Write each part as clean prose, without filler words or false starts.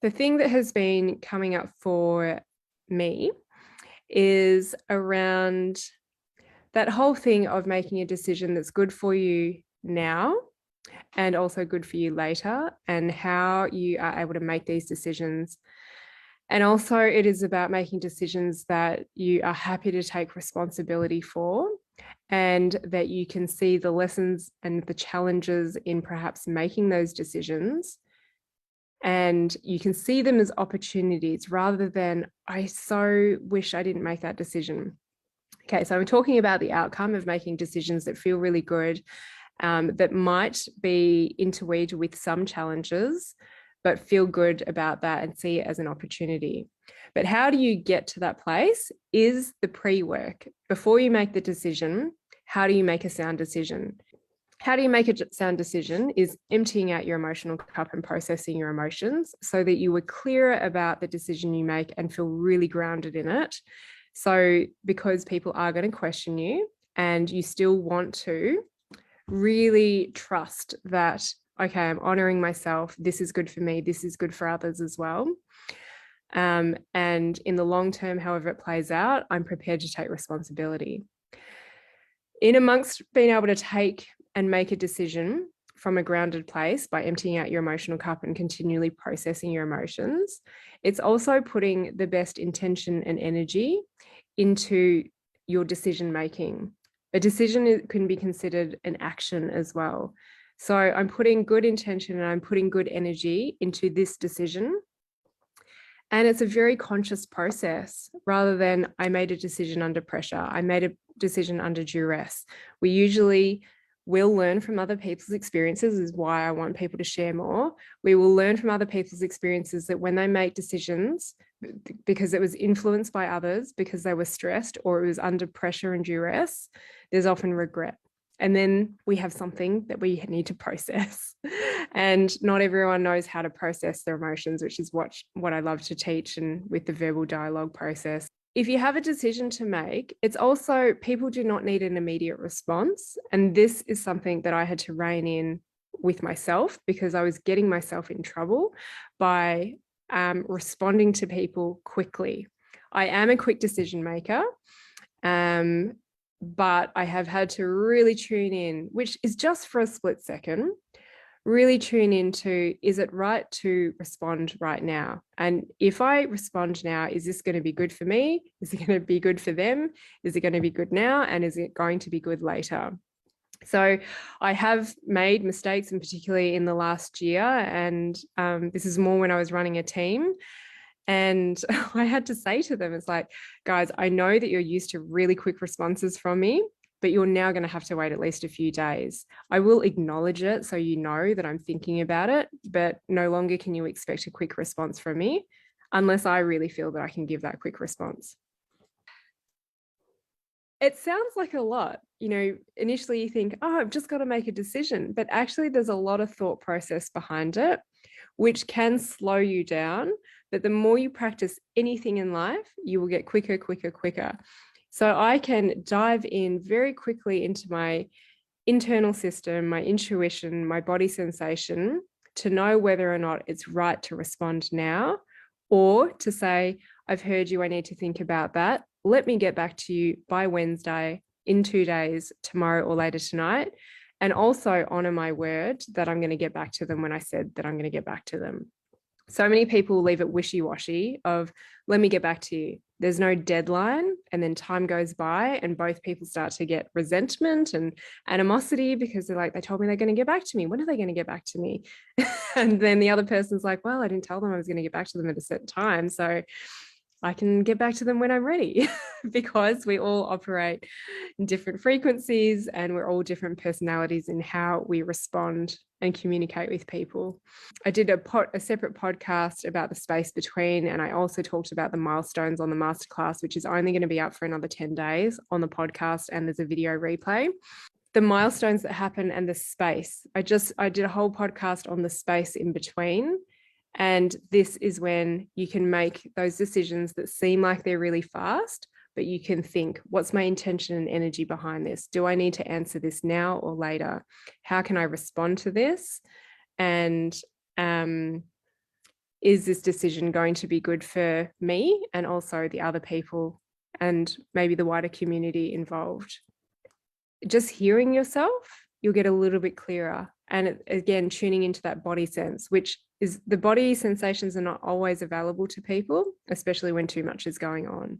The thing that has been coming up for me is around that whole thing of making a decision that's good for you now and also good for you later, and how you are able to make these decisions. And also, it is about making decisions that you are happy to take responsibility for, and that you can see the lessons and the challenges in perhaps making those decisions. And you can see them as opportunities rather than, I so wish I didn't make that decision. Okay, so I'm talking about the outcome of making decisions that feel really good, that might be interweaved with some challenges, but feel good about that and see it as an opportunity. But how do you get to that place is the pre-work. Before you make the decision, how do you make a sound decision? How do you make a sound decision is emptying out your emotional cup and processing your emotions so that you were clearer about the decision you make and feel really grounded in it. So because people are going to question you and you still want to really trust that, okay, I'm honoring myself. This is good for me. This is good for others as well. And in the long term, however it plays out, I'm prepared to take responsibility. In amongst being able to take and make a decision from a grounded place by emptying out your emotional cup and continually processing your emotions, it's also putting the best intention and energy into your decision making. A decision can be considered an action as well. So I'm putting good intention and I'm putting good energy into this decision. And it's a very conscious process rather than I made a decision under pressure. I made a decision under duress. We usually will learn from other people's experiences, is why I want people to share more. We will learn from other people's experiences that when they make decisions, because it was influenced by others, because they were stressed or it was under pressure and duress, there's often regret. And then we have something that we need to process. And not everyone knows how to process their emotions, which is what I love to teach, and with the verbal dialogue process. If you have a decision to make, it's also, people do not need an immediate response. And this is something that I had to rein in with myself because I was getting myself in trouble by responding to people quickly. I am a quick decision maker, but I have had to really tune in, which is just for a split second, really tune into, is it right to respond right now? And if I respond now, is this going to be good for me? Is it going to be good for them? Is it going to be good now? And is it going to be good later? So I have made mistakes, and particularly in the last year. And this is more when I was running a team. And I had to say to them, it's like, guys, I know that you're used to really quick responses from me, but you're now going to have to wait at least a few days. I will acknowledge it so you know that I'm thinking about it, but no longer can you expect a quick response from me unless I really feel that I can give that quick response. It sounds like a lot. Initially you think, oh, I've just got to make a decision, but actually there's a lot of thought process behind it, which can slow you down. But the more you practice anything in life, you will get quicker, quicker, quicker. So I can dive in very quickly into my internal system, my intuition, my body sensation to know whether or not it's right to respond now, or to say, I've heard you, I need to think about that. Let me get back to you by Wednesday, in 2 days, tomorrow or later tonight. And also honor my word that I'm going to get back to them when I said that I'm going to get back to them. So many people leave it wishy-washy of, let me get back to you. There's no deadline, and then time goes by and both people start to get resentment and animosity because they're like, they told me they're going to get back to me. When are they going to get back to me? And then the other person's like, well, I didn't tell them I was going to get back to them at a certain time. So I can get back to them when I'm ready because we all operate in different frequencies and we're all different personalities in how we respond and communicate with people. I did a separate podcast about the space between, and I also talked about the milestones on the masterclass, which is only going to be up for another 10 days on the podcast, and there's a video replay. The milestones that happen and the space. I did a whole podcast on the space in between. And this is when you can make those decisions that seem like they're really fast, but you can think, what's my intention and energy behind this? Do I need to answer this now or later? How can I respond to this? And is this decision going to be good for me and also the other people and maybe the wider community involved? Just hearing yourself, you'll get a little bit clearer. And again, tuning into that body sense, which is the body sensations are not always available to people, especially when too much is going on.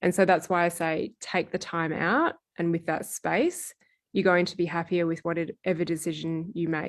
And so that's why I say take the time out, and with that space, you're going to be happier with whatever decision you make.